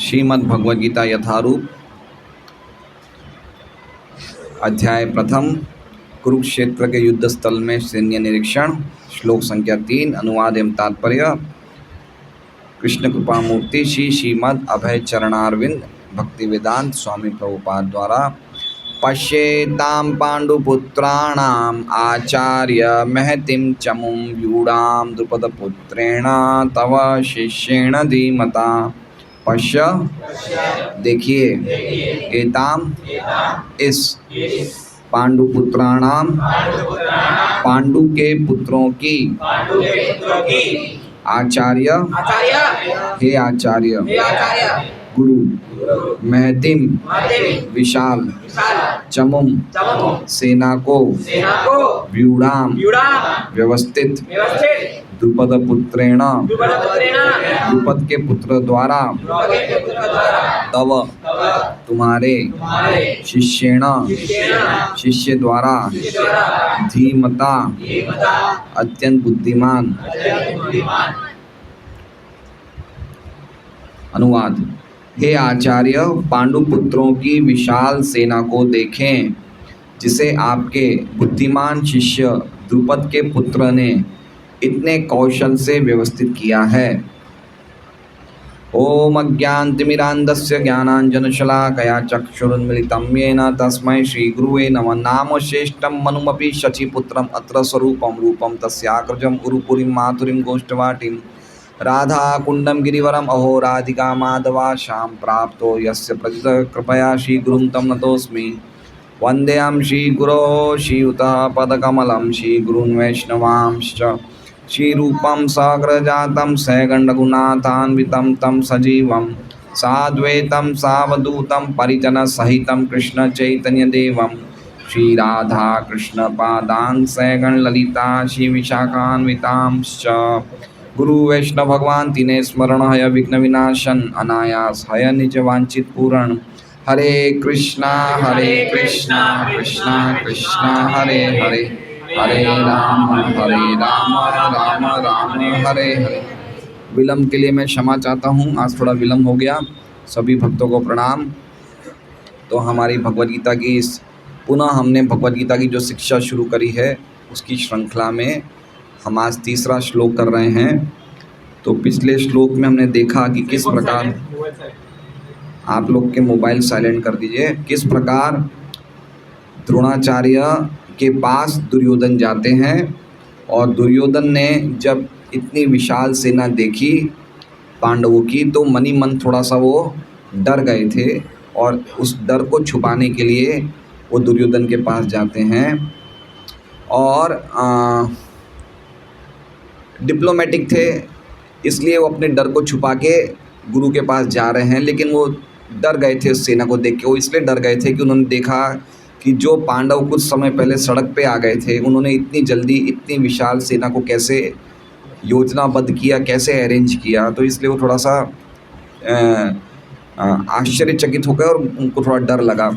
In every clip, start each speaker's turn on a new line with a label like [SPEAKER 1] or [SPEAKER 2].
[SPEAKER 1] श्रीमद् भगवद गीता यथारूप अध्याय प्रथम कुरुक्षेत्र के युद्ध स्थल में सैन्य निरीक्षण। श्लोक संख्या 3। अनुवाद एवं तात्पर्य। कृष्ण कृपा मूर्ति श्री श्रीमद् अभय चरणारविंद भक्ति वेदांत स्वामी प्रभुपाद द्वारा। पश्येतां पांडुपुत्राणाम् आचार्य महतिं चमुं व्यूढां द्रुपदपुत्रेण तव शिष्येण धीमता। पश्य देखिए, एताम इस पांडुपुत्राणाम पांडु के पुत्रों की आचार्य हे आचार्य गुरु महतिम विशाल चमुम सेना को व्यूढ़ाम व्यवस्थित द्रुपद पुत्रेण द्रुपद के पुत्र द्वारा तव तुम्हारे शिष्येण शिष्य द्वारा धीमता अत्यंत बुद्धिमान। अनुवाद। हे आचार्य, पांडुपुत्रों की विशाल सेना को देखें जिसे आपके बुद्धिमान शिष्य द्रुपद के पुत्र ने इतने कौशल से व्यवस्थित किया है। ओम अज्ञानतिमिरान्धस्य ज्ञानाञ्जनशलाकया चक्षुरुन्मिलितं येन तस्मै श्रीगुरुवे नमः। नाम श्रेष्ठं मनुमपि शचीपुत्रम् अत्र स्वरूपं रूपं तस्याग्रजम् उरुपुरीं माधुरीं गोष्ठवाटीं राधाकुण्डं गिरिवरम् अहो राधिका माधवाशां प्राप्तो यस्य प्रथितः कृपया श्रीगुरुं तं नतोऽस्मि। वन्देऽहं श्रीगुरो श्रीयुतः पदकमलं श्रीगुरून् वैष्णवांश्च श्रीरूपं साग्रजातं सैगण्डगुणान्वितं तं सजीवं साद्वैतं सावधूतं परिजनसहितं कृष्णचैतन्यदेवं श्रीराधा कृष्णपादान् सैगणललिता श्रीविशाखान्वितांश्च। गुरु वैष्णव भगवान तीने स्मरण हय विघ्न विनाशन अनायास हय निज वांछित पूरण। हरे कृष्णा कृष्णा कृष्णा हरे हरे हरे राम राम राम हरे हरे। विलम्ब के लिए मैं क्षमा चाहता हूँ, आज थोड़ा विलम्ब हो गया। सभी भक्तों को प्रणाम। तो हमारी भगवद गीता की पुनः हमने भगवद गीता की जो शिक्षा शुरू करी है उसकी श्रृंखला में हम आज तीसरा श्लोक कर रहे हैं। तो पिछले श्लोक में हमने देखा कि किस प्रकार, आप लोग के मोबाइल साइलेंट कर दीजिए, किस प्रकार द्रोणाचार्य के पास दुर्योधन जाते हैं और दुर्योधन ने जब इतनी विशाल सेना देखी पांडवों की तो मनी मन थोड़ा सा वो डर गए थे और उस डर को छुपाने के लिए वो दुर्योधन के पास जाते हैं और डिप्लोमेटिक थे, इसलिए वो अपने डर को छुपा के गुरु के पास जा रहे हैं। लेकिन वो डर गए थे उस सेना को देख के। वो इसलिए डर गए थे कि उन्होंने देखा कि जो पांडव कुछ समय पहले सड़क पे आ गए थे उन्होंने इतनी जल्दी इतनी विशाल सेना को कैसे योजनाबद्ध किया, कैसे अरेंज किया। तो इसलिए वो थोड़ा सा आश्चर्यचकित हो गए और उनको थोड़ा डर लगा।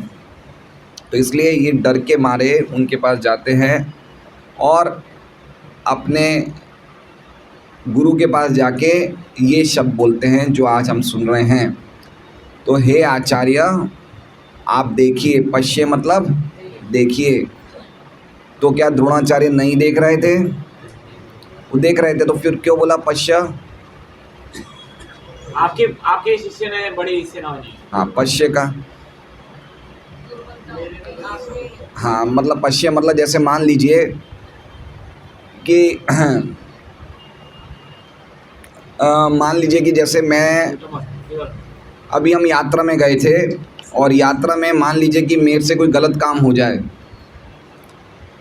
[SPEAKER 1] तो इसलिए ये डर के मारे उनके पास जाते हैं और अपने गुरु के पास जाके ये शब्द बोलते हैं जो आज हम सुन रहे हैं। तो हे आचार्य आप देखिए, पश्य मतलब देखिए। तो क्या द्रोणाचार्य नहीं देख रहे थे? वो देख रहे थे, तो फिर क्यों बोला पश्य?
[SPEAKER 2] आपके शिष्य ने बड़ी सेना बनी।
[SPEAKER 1] हाँ, पश्य का हाँ मतलब पश्य मतलब जैसे मान लीजिए कि मान लीजिए कि जैसे मैं अभी हम यात्रा में गए थे और यात्रा में मान लीजिए कि मेरे से कोई गलत काम हो जाए।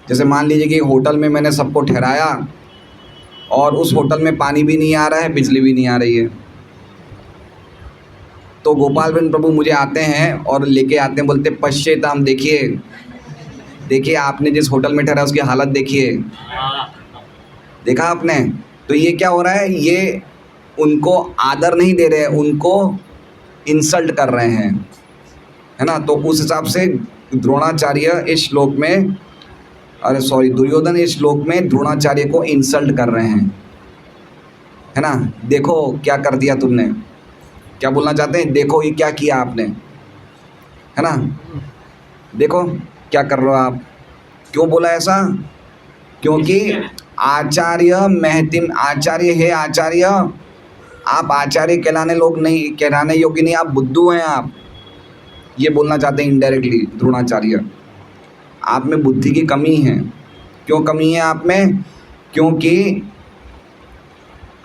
[SPEAKER 1] जैसे मान लीजिए कि होटल में मैंने सबको ठहराया और उस होटल में पानी भी नहीं आ रहा है, बिजली भी नहीं आ रही है। तो गोपाल बिन प्रभु मुझे आते हैं और लेके आते हैं, बोलते पश्चेताम देखिए आपने जिस होटल में ठहरा उसकी हालत देखिए, देखा आपने। तो ये क्या हो रहा है, ये उनको आदर नहीं दे रहे, उनको इंसल्ट कर रहे हैं, है ना। तो उस हिसाब से द्रोणाचार्य इस श्लोक में दुर्योधन इस श्लोक में द्रोणाचार्य को इंसल्ट कर रहे हैं, है ना। देखो क्या कर दिया तुमने, क्या बोलना चाहते हैं? देखो ये क्या किया आपने, है ना, देखो क्या कर रहे हो आप। क्यों बोला ऐसा? क्योंकि
[SPEAKER 2] शिष्य ने।
[SPEAKER 1] आचार्य महतिम, आचार्य है आचार्य, आप आचार्य कहलाने लोग नहीं, कहलाने योग्य नहीं, आप बुद्धू हैं आप। ये बोलना चाहते हैं इनडायरेक्टली द्रोणाचार्य। आप में बुद्धि की कमी है। क्यों कमी है आप में? क्योंकि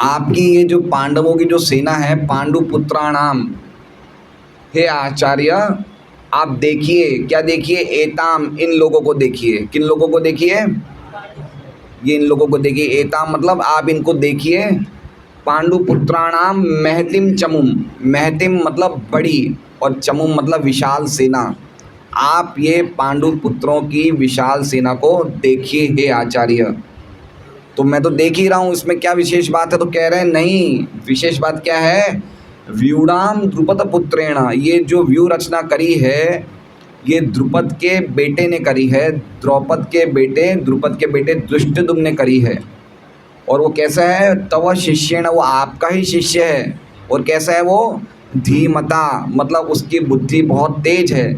[SPEAKER 1] आपकी ये जो पांडवों की जो सेना है, पांडु पुत्राणाम, हे आचार्य आप देखिए, क्या देखिए? एताम, इन लोगों को देखिए। किन लोगों को देखिए? ये इन लोगों को देखिए। एताम मतलब आप इनको देखिए। पांडु पुत्राणाम महतिम चमुम, महतिम मतलब बड़ी और चमुम मतलब विशाल सेना। आप ये पांडु पुत्रों की विशाल सेना को देखिए हे आचार्य। तो मैं तो देख ही रहा हूँ, इसमें क्या विशेष बात है? तो कह रहे हैं नहीं, विशेष बात क्या है? व्यूढ़ाम द्रुपद पुत्रेण, ये जो व्यू रचना करी है ये द्रुपद के बेटे ने करी है, द्रौपद के बेटे, द्रुपद के बेटे धृष्टद्युम्न ने करी है। और वो कैसा है? तव शिष्येण, वो आपका ही शिष्य है। और कैसा है वो? धीमता, मतलब उसकी बुद्धि बहुत तेज है।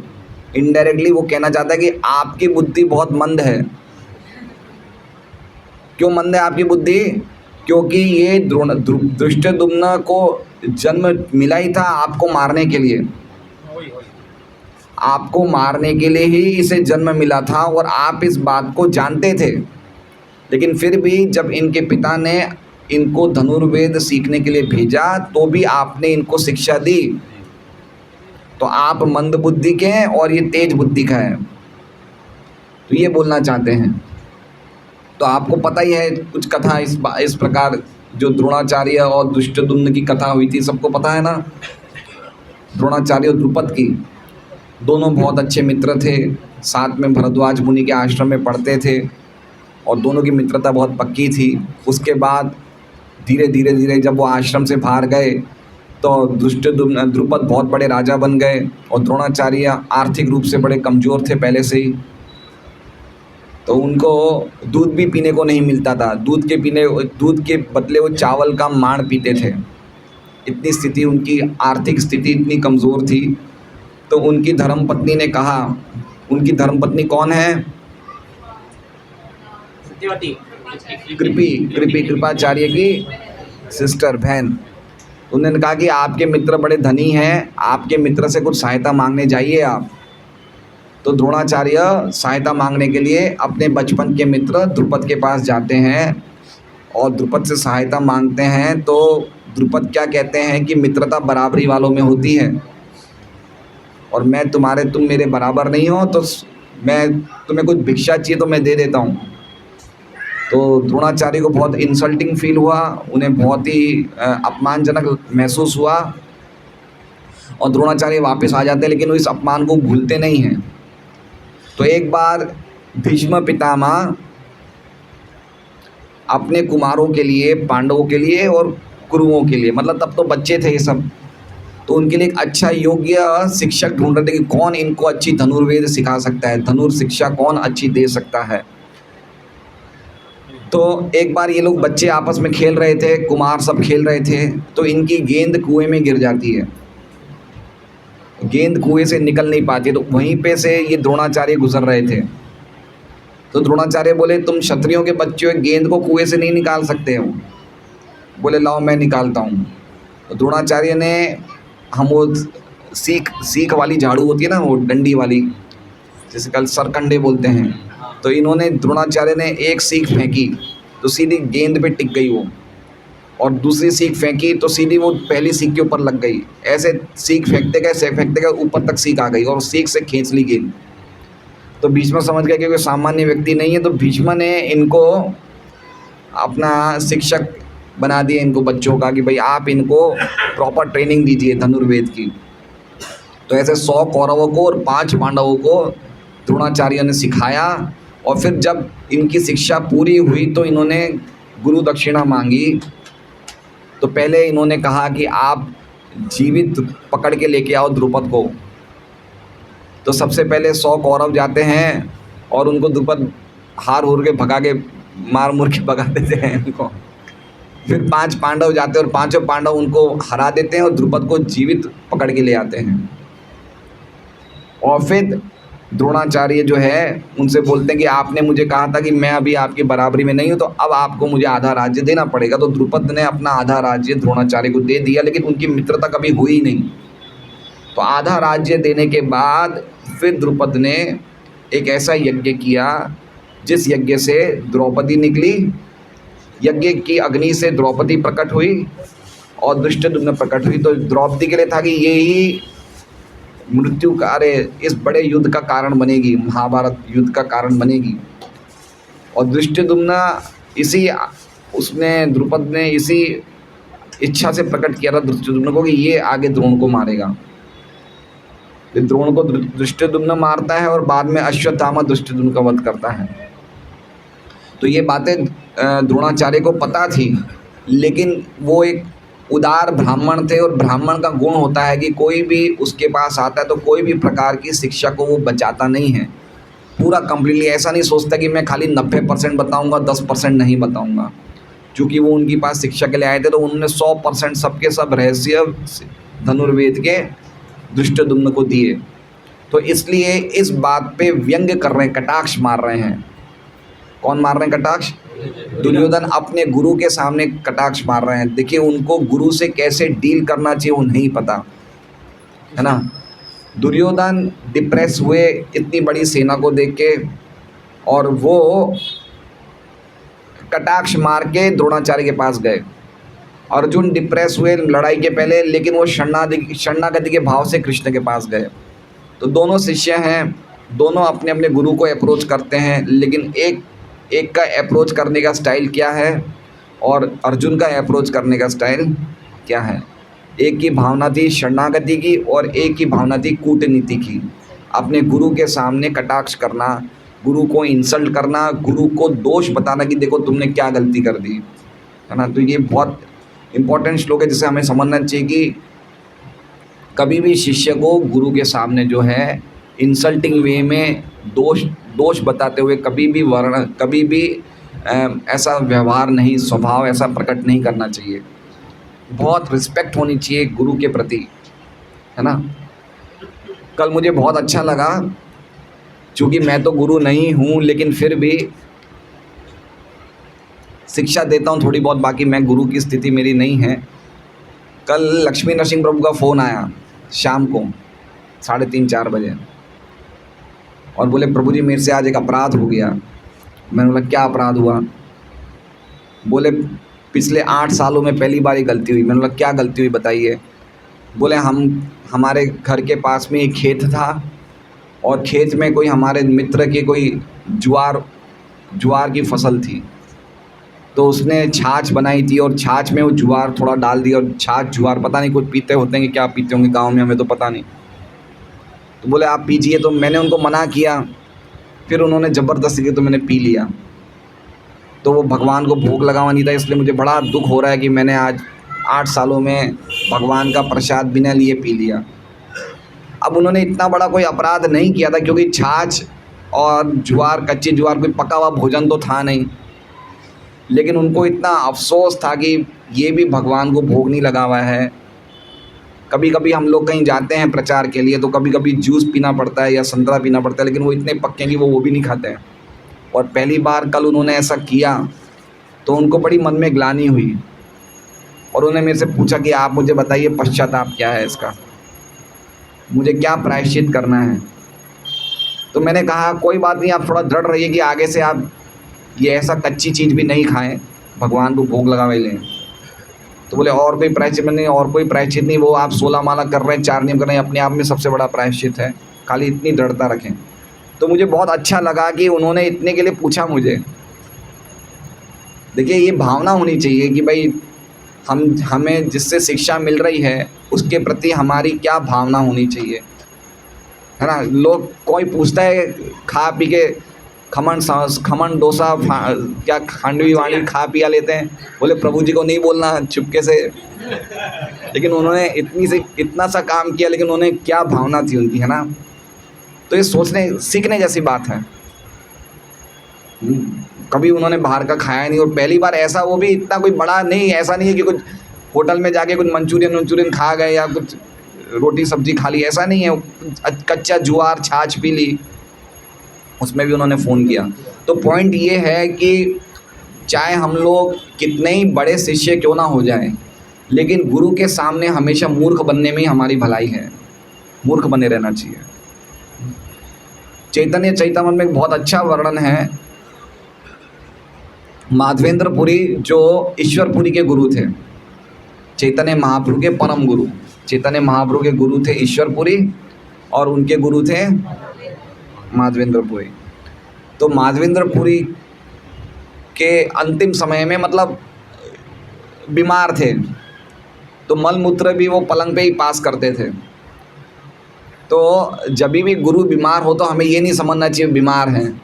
[SPEAKER 1] इनडायरेक्टली वो कहना चाहता है कि आपकी बुद्धि बहुत मंद है। क्यों मंद है आपकी बुद्धि? क्योंकि ये धृष्टद्युम्न को जन्म मिला ही था आपको मारने के लिए, आपको मारने के लिए ही इसे जन्म मिला था और आप इस बात को जानते थे। लेकिन फिर भी जब इनके पिता ने इनको धनुर्वेद सीखने के लिए भेजा तो भी आपने इनको शिक्षा दी। तो आप मंद बुद्धि के हैं और ये तेज बुद्धि का है। तो ये बोलना चाहते हैं। तो आपको पता ही है कुछ कथा इस प्रकार, जो द्रोणाचार्य और धृष्टद्युम्न की कथा हुई थी, सबको पता है ना? द्रोणाचार्य और द्रुपद की, दोनों बहुत अच्छे मित्र थे, साथ में भरद्वाज मुनि के आश्रम में पढ़ते थे और दोनों की मित्रता बहुत पक्की थी। उसके बाद धीरे धीरे जब वो आश्रम से बाहर गए तो द्रुपद बहुत बड़े राजा बन गए और द्रोणाचार्य आर्थिक रूप से बड़े कमज़ोर थे पहले से ही। तो उनको दूध भी पीने को नहीं मिलता था, दूध के बदले वो चावल का मांड पीते थे। इतनी स्थिति, उनकी आर्थिक स्थिति इतनी कमज़ोर थी। तो उनकी धर्मपत्नी ने कहा, उनकी धर्मपत्नी कौन है?
[SPEAKER 2] सत्यवती।
[SPEAKER 1] कृपाचार्य की सिस्टर, बहन। उन्होंने कहा कि आपके मित्र बड़े धनी हैं, आपके मित्र से कुछ सहायता मांगने जाइए आप। तो द्रोणाचार्य सहायता मांगने के लिए अपने बचपन के मित्र द्रुपद के पास जाते हैं और द्रुपद से सहायता मांगते हैं। तो द्रुपद क्या कहते हैं कि मित्रता बराबरी वालों में होती है और तुम मेरे बराबर नहीं हो, तो मैं तुम्हें कुछ भिक्षा चाहिए तो मैं दे देता हूँ। तो द्रोणाचार्य को बहुत इंसल्टिंग फील हुआ, उन्हें बहुत ही अपमानजनक महसूस हुआ और द्रोणाचार्य वापस आ जाते हैं, लेकिन वो इस अपमान को भूलते नहीं हैं। तो एक बार भीष्म पितामह अपने कुमारों के लिए, पांडवों के लिए और कुरुओं के लिए, मतलब तब तो बच्चे थे ये सब, तो उनके लिए एक अच्छा योग्य शिक्षक ढूंढ रहे थे कि कौन इनको अच्छी धनुर्वेद सिखा सकता है, धनुर शिक्षा कौन अच्छी दे सकता है। तो एक बार ये लोग बच्चे आपस में खेल रहे थे, कुमार सब खेल रहे थे, तो इनकी गेंद कुएं में गिर जाती है। गेंद कुएं से निकल नहीं पाती, तो वहीं पे से ये द्रोणाचार्य गुजर रहे थे। तो द्रोणाचार्य बोले, तुम क्षत्रियों के बच्चे हो, गेंद को कुएं से नहीं निकाल सकते हो। बोले लाओ मैं निकालता हूँ। तो द्रोणाचार्य ने, हम वो सीख वाली झाड़ू होती है ना, वो डंडी वाली, जिसे कल सरकंडे बोलते हैं, तो इन्होंने, द्रोणाचार्य ने एक सीख फेंकी तो सीधी गेंद पे टिक गई वो, और दूसरी सीख फेंकी तो सीधी वो पहली सीख के ऊपर लग गई। ऐसे सीख फेंकते गए ऊपर तक सीख आ गई और सीख से खींच ली गेंद। तो भीष्म समझ गए कि कोई सामान्य व्यक्ति नहीं है, तो भीष्म ने इनको अपना शिक्षक बना दिया, इनको बच्चों का, कि भाई आप इनको प्रॉपर ट्रेनिंग दीजिए धनुर्वेद की। तो ऐसे 100 कौरवों को और 5 पांडवों को द्रोणाचार्य ने सिखाया। और फिर जब इनकी शिक्षा पूरी हुई तो इन्होंने गुरु दक्षिणा मांगी। तो पहले इन्होंने कहा कि आप जीवित पकड़ के लेके आओ द्रुपद को। तो सबसे पहले 100 कौरव जाते हैं और उनको द्रुपद हार के भगा के, मार मुर के भगा देते हैं इनको। फिर 5 पांडव जाते हैं और पांचों पांडव उनको हरा देते हैं और द्रुपद को जीवित पकड़ के ले आते हैं। और फिर द्रोणाचार्य जो है उनसे बोलते हैं कि आपने मुझे कहा था कि मैं अभी आपकी बराबरी में नहीं हूँ, तो अब आपको मुझे आधा राज्य देना पड़ेगा। तो द्रुपद ने अपना आधा राज्य द्रोणाचार्य को दे दिया, लेकिन उनकी मित्रता कभी हुई नहीं। तो आधा राज्य देने के बाद फिर द्रुपद ने एक ऐसा यज्ञ किया जिस यज्ञ से द्रौपदी निकली। यज्ञ की अग्नि से द्रौपदी प्रकट हुई और धृष्टद्युम्न प्रकट हुई। तो द्रौपदी के लिए था कि यही मृत्यु का, अरे इस बड़े युद्ध का कारण बनेगी, महाभारत युद्ध का कारण बनेगी। और धृष्टद्युम्न इसी उसने द्रुपद ने इसी इच्छा से प्रकट किया था धृष्टद्युम्न को कि ये आगे द्रोण को मारेगा। द्रोण को धृष्टद्युम्न मारता है और बाद में अश्वत्थामा धृष्टद्युम्न का वध करता है। तो ये बातें द्रोणाचार्य को पता थी, लेकिन वो एक उदार ब्राह्मण थे और ब्राह्मण का गुण होता है कि कोई भी उसके पास आता है तो कोई भी प्रकार की शिक्षा को वो बचाता नहीं है। पूरा कम्प्लीटली ऐसा नहीं सोचता कि मैं खाली 90% बताऊंगा, 10% नहीं बताऊंगा। चूँकि वो उनके पास शिक्षा के लिए आए थे तो उन्होंने 100% सबके सब रहस्य धनुर्वेद के धृष्टद्युम्न को दिए। तो इसलिए इस बात पे व्यंग्य कर रहे हैं, कटाक्ष मार रहे हैं। कौन मार रहे हैं कटाक्ष? दुर्योधन अपने गुरु के सामने कटाक्ष मार रहे हैं। देखिए उनको गुरु से कैसे डील करना चाहिए वो नहीं पता, है ना। दुर्योधन डिप्रेस हुए इतनी बड़ी सेना को देख के, और वो कटाक्ष मार के द्रोणाचार्य के पास गए। अर्जुन डिप्रेस हुए लड़ाई के पहले, लेकिन वो शरणागति के भाव से कृष्ण के पास गए। तो दोनों शिष्य हैं, दोनों अपने अपने गुरु को अप्रोच करते हैं, लेकिन एक का अप्रोच करने का स्टाइल क्या है और अर्जुन का अप्रोच करने का स्टाइल क्या है। एक की भावना थी शरणागति की और एक की भावना थी कूटनीति की। अपने गुरु के सामने कटाक्ष करना, गुरु को इंसल्ट करना, गुरु को दोष बताना कि देखो तुमने क्या गलती कर दी, है ना। तो ये बहुत इम्पोर्टेंट श्लोक है जिसे हमें समझना चाहिए कि कभी भी शिष्य को गुरु के सामने जो है इंसल्टिंग वे में दोष बताते हुए कभी भी ऐसा व्यवहार नहीं, स्वभाव ऐसा प्रकट नहीं करना चाहिए। बहुत रिस्पेक्ट होनी चाहिए गुरु के प्रति, है ना। कल मुझे बहुत अच्छा लगा, चूँकि मैं तो गुरु नहीं हूँ लेकिन फिर भी शिक्षा देता हूँ थोड़ी बहुत, बाकी मैं गुरु की स्थिति मेरी नहीं है। कल लक्ष्मी नरसिंह प्रभु का फ़ोन आया शाम को 3:30-4 बजे और बोले प्रभु जी मेरे से आज एक अपराध हो गया। मैंने बोला क्या अपराध हुआ? बोले पिछले 8 सालों में पहली बार ये गलती हुई। मैंने बोला क्या गलती हुई बताइए? बोले हमारे घर के पास में एक खेत था और खेत में कोई हमारे मित्र के कोई ज्वार की फसल थी, तो उसने छाछ बनाई थी और छाछ में वो ज्वार थोड़ा डाल दिया, और छाछ ज्वार पता नहीं कुछ पीते होते हैं कि क्या पीते होंगे गांव में, हमें तो पता नहीं। तो बोले आप पीजिए, तो मैंने उनको मना किया, फिर उन्होंने ज़बरदस्ती की तो मैंने पी लिया। तो वो भगवान को भोग लगावा नहीं था, इसलिए मुझे बड़ा दुख हो रहा है कि मैंने आज 8 सालों में भगवान का प्रसाद बिना लिए पी लिया। अब उन्होंने इतना बड़ा कोई अपराध नहीं किया था, क्योंकि छाछ और ज्वार, कच्ची ज्वार, कोई पका हुआ भोजन तो था नहीं, लेकिन उनको इतना अफसोस था कि ये भी भगवान को भोग नहीं लगा हुआ है। कभी कभी हम लोग कहीं जाते हैं प्रचार के लिए तो कभी कभी जूस पीना पड़ता है या संतरा पीना पड़ता है, लेकिन वो इतने पक्के हैं कि वो भी नहीं खाते हैं। और पहली बार कल उन्होंने ऐसा किया तो उनको बड़ी मन में ग्लानि हुई और उन्होंने मेरे से पूछा कि आप मुझे बताइए पश्चाताप क्या है इसका, मुझे क्या प्रायश्चित करना है। तो मैंने कहा कोई बात नहीं, आप थोड़ा दृढ़ रहिए कि आगे से आप ये ऐसा कच्ची चीज़ भी नहीं खाएं, भगवान को भोग लगावे लें। तो बोले और कोई प्रायश्चित नहीं? और कोई प्रायश्चित नहीं, वो आप 16 माला कर रहे हैं, 4 नियम कर रहे हैं, अपने आप में सबसे बड़ा प्रायश्चित है, खाली इतनी दृढ़ता रखें। तो मुझे बहुत अच्छा लगा कि उन्होंने इतने के लिए पूछा मुझे। देखिए ये भावना होनी चाहिए कि भाई हमें जिससे शिक्षा मिल रही है उसके प्रति हमारी क्या भावना होनी चाहिए, है ना। लोग कोई पूछता है खा पी के खमन डोसा क्या खांडवी वाणी खा पिया लेते हैं, बोले प्रभु जी को नहीं बोलना चुपके से। लेकिन उन्होंने इतना सा काम किया, लेकिन उन्होंने क्या भावना थी उनकी, है ना। तो ये सीखने जैसी बात है। कभी उन्होंने बाहर का खाया नहीं, और पहली बार ऐसा, वो भी इतना कोई बड़ा नहीं, ऐसा नहीं है कि कुछ होटल में जाके कुछ मंचूरियन खा गए या कुछ रोटी सब्जी खा ली, ऐसा नहीं है। कच्चा ज्वार छाछ पी ली, उसमें भी उन्होंने फ़ोन किया। तो पॉइंट ये है कि चाहे हम लोग कितने ही बड़े शिष्य क्यों ना हो जाएं, लेकिन गुरु के सामने हमेशा मूर्ख बनने में ही हमारी भलाई है, मूर्ख बने रहना चाहिए। चैतन्य चैतामृत में एक बहुत अच्छा वर्णन है। माधवेंद्रपुरी जो ईश्वरपुरी के गुरु थे, चैतन्य महाप्रभु के परम गुरु, चैतन्य महाप्रभु के गुरु थे ईश्वरपुरी और उनके गुरु थे माधवेंद्रपुरी। तो माधवेंद्रपुरी के अंतिम समय में मतलब बीमार थे, तो मल मूत्र भी वो पलंग पे ही पास करते थे। तो जब भी गुरु बीमार हो तो हमें ये नहीं समझना चाहिए बीमार हैं,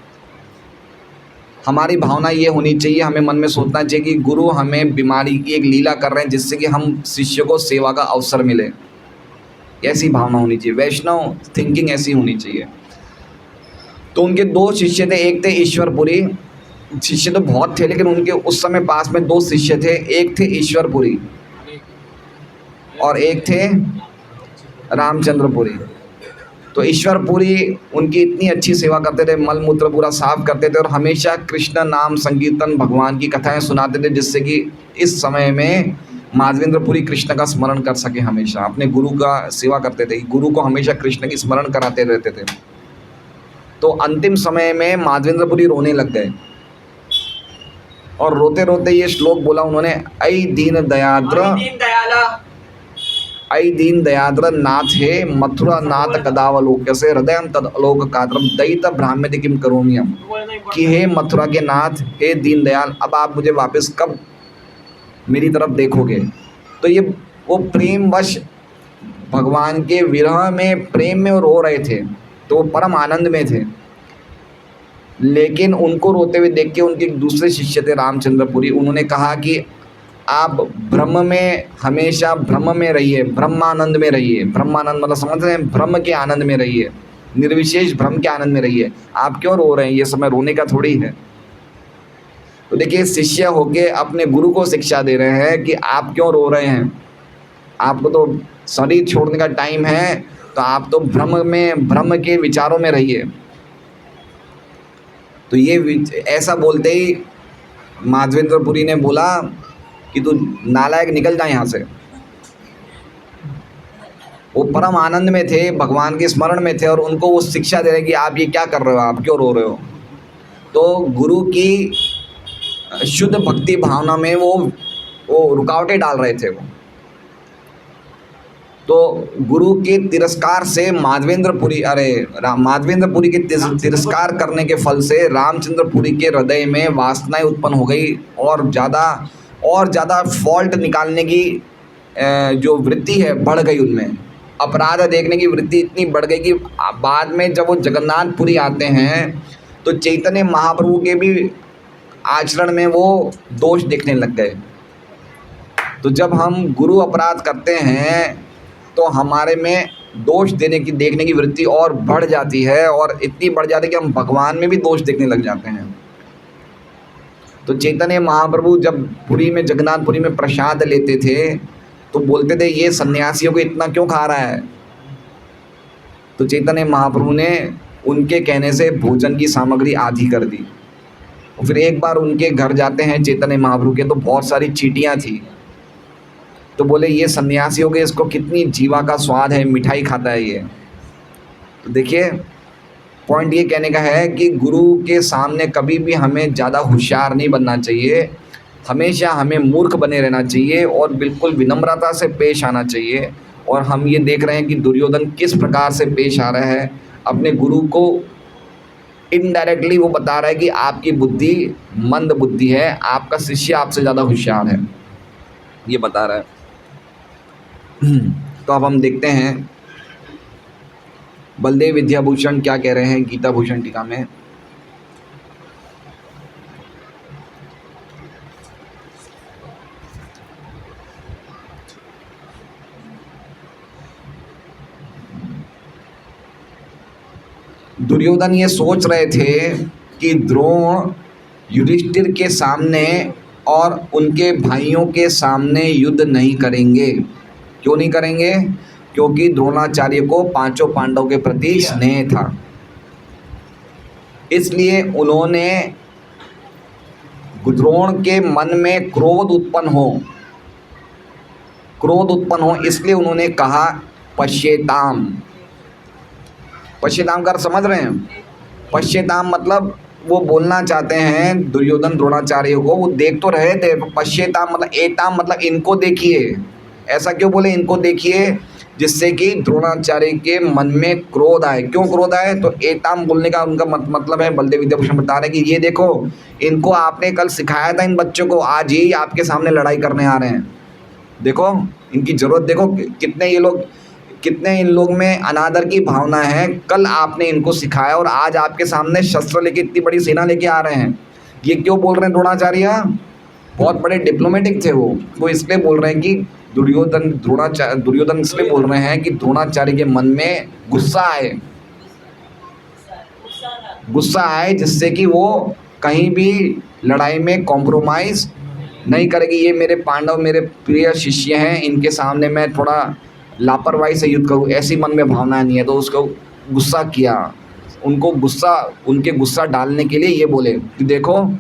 [SPEAKER 1] हमारी भावना ये होनी चाहिए, हमें मन में सोचना चाहिए कि गुरु हमें बीमारी की एक लीला कर रहे हैं जिससे कि हम शिष्य को सेवा का अवसर मिले। ऐसी भावना होनी चाहिए, वैष्णव थिंकिंग ऐसी होनी चाहिए। तो उनके दो शिष्य थे, एक थे ईश्वरपुरी, शिष्य तो बहुत थे लेकिन उनके उस समय पास में दो शिष्य थे, एक थे ईश्वरपुरी और एक थे रामचंद्रपुरी। तो ईश्वरपुरी उनकी इतनी अच्छी सेवा करते थे, मल मूत्र पूरा साफ करते थे और हमेशा कृष्ण नाम संकीर्तन भगवान की कथाएं सुनाते थे, जिससे कि इस समय में माधवेंद्रपुरी कृष्ण का स्मरण कर सके, हमेशा अपने गुरु का सेवा करते थे, गुरु को हमेशा कृष्ण की स्मरण कराते रहते थे। तो अंतिम समय में माधवेंद्रपुरी रोने लग गए और रोते रोते ये श्लोक बोला उन्होंने, ऐ दीन दयाद्र, ऐ दीन दयाद्र नाथ हे मथुरा नाथ कदावलोक से हृदय तद अलोक काद्रम दयित ब्राह्म्य किम करोम्यम, कि हे मथुरा के नाथ, हे दीन दयाल, अब आप मुझे वापस कब मेरी तरफ देखोगे। तो ये वो प्रेमवश भगवान के विरह में, प्रेम में वो रो रहे थे, तो वो परम आनंद में थे। लेकिन उनको रोते हुए देख के उनके एक दूसरे शिष्य थे रामचंद्रपुरी, उन्होंने कहा कि आप ब्रह्म में, हमेशा ब्रह्म में रहिए, ब्रह्मानंद में रहिए। ब्रह्मानंद मतलब समझ रहे हैं, ब्रह्म के आनंद में रहिए, निर्विशेष ब्रह्म के आनंद में रहिए। आप क्यों रो रहे हैं, ये समय रोने का थोड़ी है। तो देखिए, शिष्य होके अपने गुरु को शिक्षा दे रहे हैं कि आप क्यों रो रहे हैं, आपको तो शरीर छोड़ने का टाइम है, तो आप तो ब्रह्म में, ब्रह्म के विचारों में रहिए। तो ये ऐसा बोलते ही माधवेंद्रपुरी ने बोला कि तू नालायक, निकल जा यहाँ से। वो परम आनंद में थे, भगवान के स्मरण में थे और उनको वो शिक्षा दे रहे कि आप ये क्या कर रहे हो, आप क्यों रो रहे हो। तो गुरु की शुद्ध भक्ति भावना में वो रुकावटें डाल रहे थे वो। तो गुरु के तिरस्कार से माधवेंद्रपुरी, माधवेंद्रपुरी के तिरस्कार करने के फल से रामचंद्रपुरी के हृदय में वासनाएं उत्पन्न हो गई और ज़्यादा फॉल्ट निकालने की जो वृत्ति है बढ़ गई उनमें। अपराध देखने की वृत्ति इतनी बढ़ गई कि बाद में जब वो जगन्नाथपुरी आते हैं तो चैतन्य महाप्रभु के भी आचरण में वो दोष देखने लग गए। तो जब हम गुरु अपराध करते हैं तो हमारे में दोष देखने की वृत्ति और बढ़ जाती है, और इतनी बढ़ जाती है कि हम भगवान में भी दोष देखने लग जाते हैं। तो चैतन्य महाप्रभु जब पुरी में, जगन्नाथपुरी में प्रसाद लेते थे तो बोलते थे, ये सन्यासियों को इतना क्यों खा रहा है। तो चैतन्य महाप्रभु ने उनके कहने से भोजन की सामग्री आधी कर दी। और फिर एक बार उनके घर जाते हैं चैतन्य महाप्रभु के, तो बहुत सारी चींटियाँ थी। तो बोले, ये सन्यासी हो गए, इसको कितनी जीवा का स्वाद है, मिठाई खाता है ये। तो देखिए, पॉइंट ये कहने का है कि गुरु के सामने कभी भी हमें ज़्यादा होशियार नहीं बनना चाहिए, हमेशा हमें मूर्ख बने रहना चाहिए और बिल्कुल विनम्रता से पेश आना चाहिए। और हम ये देख रहे हैं कि दुर्योधन किस प्रकार से पेश आ रहा है, अपने गुरु को इनडायरेक्टली वो बता रहा है कि आपकी बुद्धि मंद बुद्धि है, आपका शिष्य आपसे ज़्यादा होशियार है, ये बता रहा है। तो अब हम देखते हैं बलदेव विद्याभूषण क्या कह रहे हैं गीता भूषण टीका में। दुर्योधन ये सोच रहे थे कि द्रोण युधिष्ठिर के सामने और उनके भाइयों के सामने युद्ध नहीं करेंगे। क्यों नहीं करेंगे? क्योंकि द्रोणाचार्य को पांचों पांडवों के प्रति स्नेह था, इसलिए उन्होंने द्रोण के मन में क्रोध उत्पन्न हो, इसलिए उन्होंने कहा पश्येताम। पश्येताम का अर्थ समझ रहे हैं? पश्येताम मतलब वो बोलना चाहते हैं दुर्योधन द्रोणाचार्य को, वो देख तो रहे थे। पश्येताम मतलब एताम मतलब इनको देखिए। ऐसा क्यों बोले इनको देखिए? जिससे कि द्रोणाचार्य के मन में क्रोध आए। क्यों क्रोध आए? तो एताम बोलने का उनका मतलब है, बलदेव विद्याभूषण बता रहे हैं कि ये देखो, इनको आपने कल सिखाया था, इन बच्चों को आज ही आपके सामने लड़ाई करने आ रहे हैं। देखो इनकी ज़रूरत, देखो कितने इन लोग में अनादर की भावना है। कल आपने इनको सिखाया और आज आपके सामने शस्त्र लेके इतनी बड़ी सेना लेके आ रहे हैं। ये क्यों बोल रहे हैं द्रोणाचार्य? बहुत बड़े डिप्लोमेटिक थे वो इसलिए बोल रहे हैं कि दुर्योधन इसलिए बोल रहे हैं कि द्रोणाचार्य के मन में गुस्सा आए, जिससे कि वो कहीं भी लड़ाई में कॉम्प्रोमाइज़ नहीं करेगी। ये मेरे पांडव मेरे प्रिय शिष्य हैं, इनके सामने मैं थोड़ा लापरवाही से युद्ध करूँ, ऐसी मन में भावना नहीं है। तो उसको गुस्सा किया, उनके गुस्सा डालने के लिए ये बोले कि देखो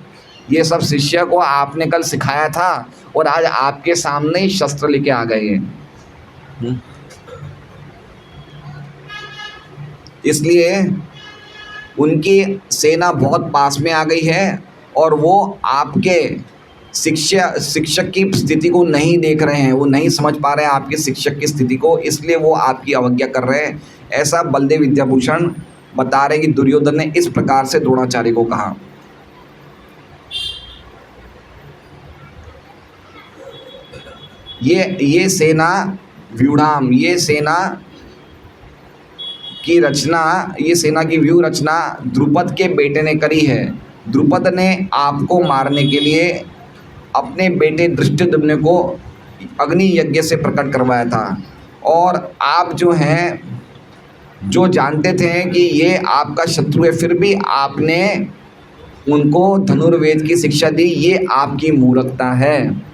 [SPEAKER 1] ये सब शिष्य को आपने कल सिखाया था और आज आपके सामने ही शस्त्र लेके आ गए हैं। इसलिए उनकी सेना बहुत पास में आ गई है और वो आपके शिक्षक की स्थिति को नहीं देख रहे हैं, वो नहीं समझ पा रहे हैं आपके शिक्षक की स्थिति को, इसलिए वो आपकी अवज्ञा कर रहे हैं। ऐसा बलदेव विद्याभूषण बता रहे कि दुर्योधन ने इस प्रकार से द्रोणाचार्य को कहा। ये सेना व्यूढ़ाम, ये सेना की व्यूह रचना द्रुपद के बेटे ने करी है। द्रुपद ने आपको मारने के लिए अपने बेटे धृष्टद्युम्न को अग्नि यज्ञ से प्रकट करवाया था, और आप जो हैं जो जानते थे कि ये आपका शत्रु है, फिर भी आपने उनको धनुर्वेद की शिक्षा दी, ये आपकी मूर्खता है।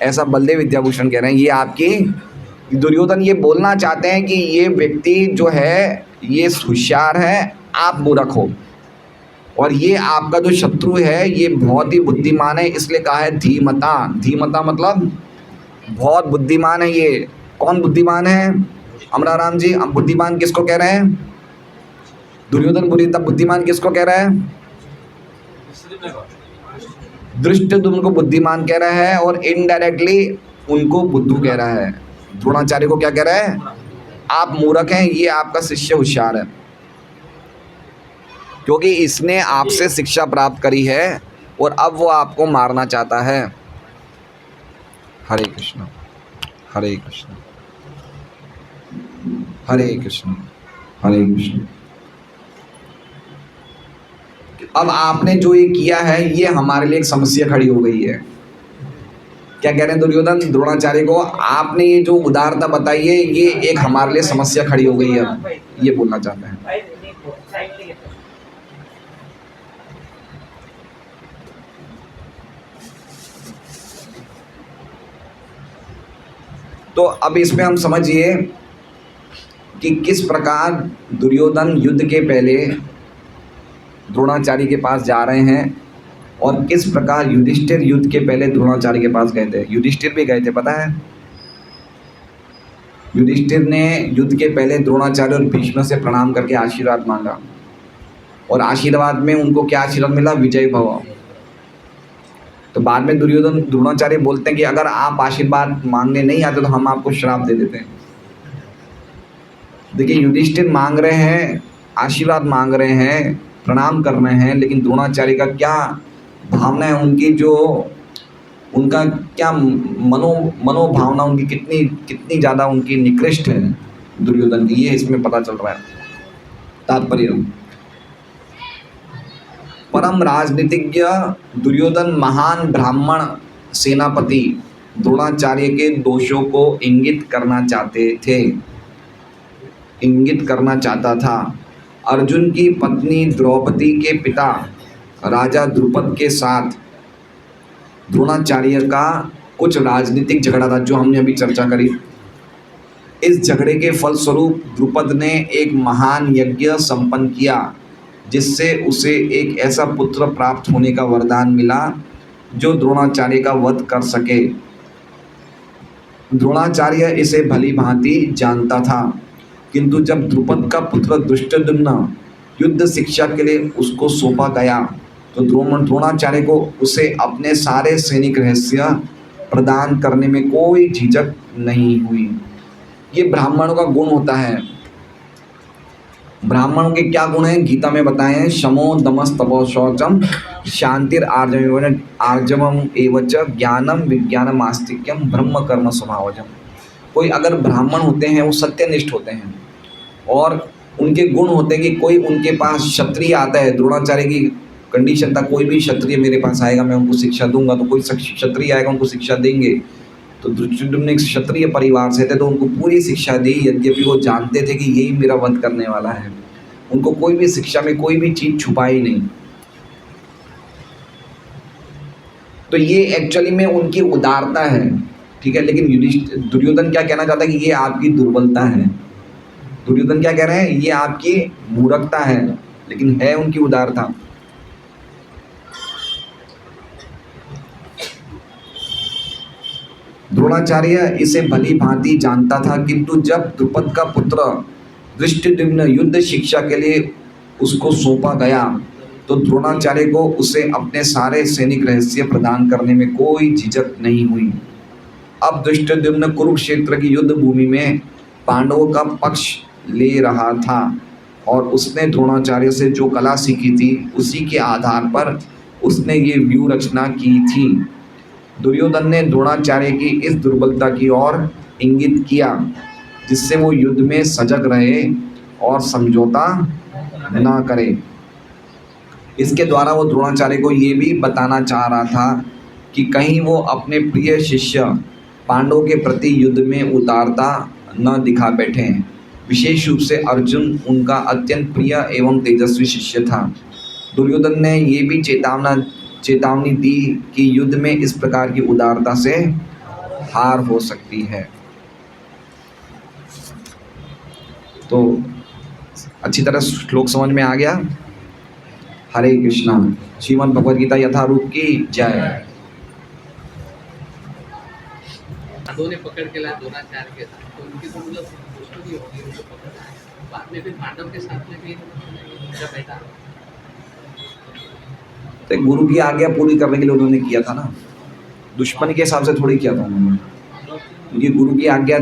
[SPEAKER 1] ऐसा बलदेव विद्याभूषण कह रहे हैं। ये आपकी दुर्योधन ये बोलना चाहते हैं कि ये व्यक्ति जो है ये होशियार है, आप मूर्ख हो, और ये आपका जो शत्रु है ये बहुत ही बुद्धिमान है, इसलिए कहा है धीमता। धीमता मतलब बहुत बुद्धिमान है। ये कौन बुद्धिमान है? अमराराम जी, अब बुद्धिमान किसको कह रहे हैं? दुर्योधन बुद्धिमान किसको कह रहा है? धृष्टद्युम्न को बुद्धिमान कह रहा है और इनडायरेक्टली उनको बुद्धू कह रहा है। द्रोणाचार्य को क्या कह रहा है? आप मूर्ख हैं, ये आपका शिष्य होशियार है, क्योंकि इसने आपसे शिक्षा प्राप्त करी है और अब वो आपको मारना चाहता है। हरे कृष्ण हरे कृष्ण हरे कृष्ण हरे कृष्ण। अब आपने जो ये किया है ये हमारे लिए एक समस्या खड़ी हो गई है। क्या कह रहे हैं दुर्योधन द्रोणाचार्य को? आपने ये जो उदारता बताई है ये एक हमारे लिए समस्या खड़ी हो गई है, ये बोलना चाहते हैं। तो अब इसमें हम समझिए कि किस प्रकार दुर्योधन युद्ध के पहले द्रोणाचार्य के पास जा रहे हैं और किस प्रकार युधिष्ठिर युद्ध के पहले द्रोणाचार्य के पास गए थे। युधिष्ठिर भी गए थे, पता है? युधिष्ठिर ने युद्ध के पहले द्रोणाचार्य और भीष्म से प्रणाम करके आशीर्वाद मांगा, और आशीर्वाद में उनको क्या आशीर्वाद मिला? विजय भव। तो बाद में द्रोणाचार्य बोलते हैं कि अगर आप आशीर्वाद मांगने नहीं आते तो हम आपको श्राप दे देते हैं। देखिए युधिष्ठिर मांग रहे हैं, आशीर्वाद मांग रहे हैं, प्रणाम कर रहे हैं, लेकिन द्रोणाचार्य का क्या भावना है, उनका क्या मनोभावना उनकी कितनी ज़्यादा उनकी निकृष्ट है दुर्योधन की, ये इसमें पता चल रहा है। तात्पर्य, परम राजनीतिज्ञ दुर्योधन महान ब्राह्मण सेनापति द्रोणाचार्य के दोषों को इंगित करना चाहता था। अर्जुन की पत्नी द्रौपदी के पिता राजा द्रुपद के साथ द्रोणाचार्य का कुछ राजनीतिक झगड़ा था, जो हमने अभी चर्चा करी। इस झगड़े के फलस्वरूप द्रुपद ने एक महान यज्ञ संपन्न किया, जिससे उसे एक ऐसा पुत्र प्राप्त होने का वरदान मिला जो द्रोणाचार्य का वध कर सके। द्रोणाचार्य इसे भली भांति जानता था, किंतु जब द्रुपद का पुत्र धृष्टद्युम्न युद्ध शिक्षा के लिए उसको सौंपा गया तो द्रोणाचार्य को उसे अपने सारे सैनिक रहस्य प्रदान करने में कोई झिझक नहीं हुई। ये ब्राह्मणों का गुण होता है। ब्राह्मणों के क्या गुण हैं गीता में बताए हैं, शमो दमस तपो शौचम शांतिर आर्जवम एवच ज्ञानम विज्ञानम आस्तिक्यम ब्रह्म कर्म स्वभावजम। कोई अगर ब्राह्मण होते हैं वो सत्यनिष्ठ होते हैं और उनके गुण होते हैं कि कोई उनके पास क्षत्रिय आता है, द्रोणाचार्य की कंडीशन था कोई भी क्षत्रिय मेरे पास आएगा मैं उनको शिक्षा दूंगा, तो कोई क्षत्रिय आएगा उनको शिक्षा देंगे। तो धृष्टद्युम्न एक क्षत्रिय परिवार से थे तो उनको पूरी शिक्षा दी, यद्यपि वो जानते थे कि यही मेरा वध करने वाला है। उनको कोई भी शिक्षा में कोई भी चीज़ छुपाई नहीं। तो ये एक्चुअली में उनकी उदारता है, ठीक है। लेकिन दुर्योधन क्या कहना चाहता है कि ये आपकी दुर्बलता है। दुर्योधन क्या कह रहे हैं, ये आपकी मूर्खता है, लेकिन है उनकी उदारता। द्रोणाचार्य इसे भली भांति जानता था, किंतु जब द्रुपद का पुत्र धृष्टद्युम्न युद्ध शिक्षा के लिए उसको सौंपा गया तो द्रोणाचार्य को उसे अपने सारे सैनिक रहस्य प्रदान करने में कोई झिझक नहीं हुई। अब धृष्टद्युम्न कुरुक्षेत्र की युद्ध भूमि में पांडवों का पक्ष ले रहा था और उसने द्रोणाचार्य से जो कला सीखी थी उसी के आधार पर उसने ये व्यूह रचना की थी। दुर्योधन ने द्रोणाचार्य की इस दुर्बलता की ओर इंगित किया, जिससे वो युद्ध में सजग रहे और समझौता ना करे। इसके द्वारा वो द्रोणाचार्य को ये भी बताना चाह रहा था कि कहीं वो अपने प्रिय शिष्य पांडवों के प्रति युद्ध में उदारता न दिखा बैठे। विशेष रूप से अर्जुन उनका अत्यंत प्रिय एवं तेजस्वी शिष्य था। दुर्योधन ने ये भी चेतावनी दी कि युद्ध में इस प्रकार की उदारता से हार हो सकती है। तो अच्छी तरह श्लोक समझ में आ गया। हरे कृष्णा। श्रीमद् भगवद गीता यथारूप की जय।
[SPEAKER 3] पांडवों ने पकड़ के लाया द्रोणाचार्य के साथ, तो उनकी तो मतलब दुश्मनी होगी, उनको पकड़ा है। बाद में फिर पांडव के साथ में भी उनका बेटा
[SPEAKER 1] तो गुरु की आज्ञा पूरी करने के लिए उन्होंने किया था ना, दुश्मनी के हिसाब से थोड़ी किया था उन्होंने। उनकी गुरु की आज्ञा थी।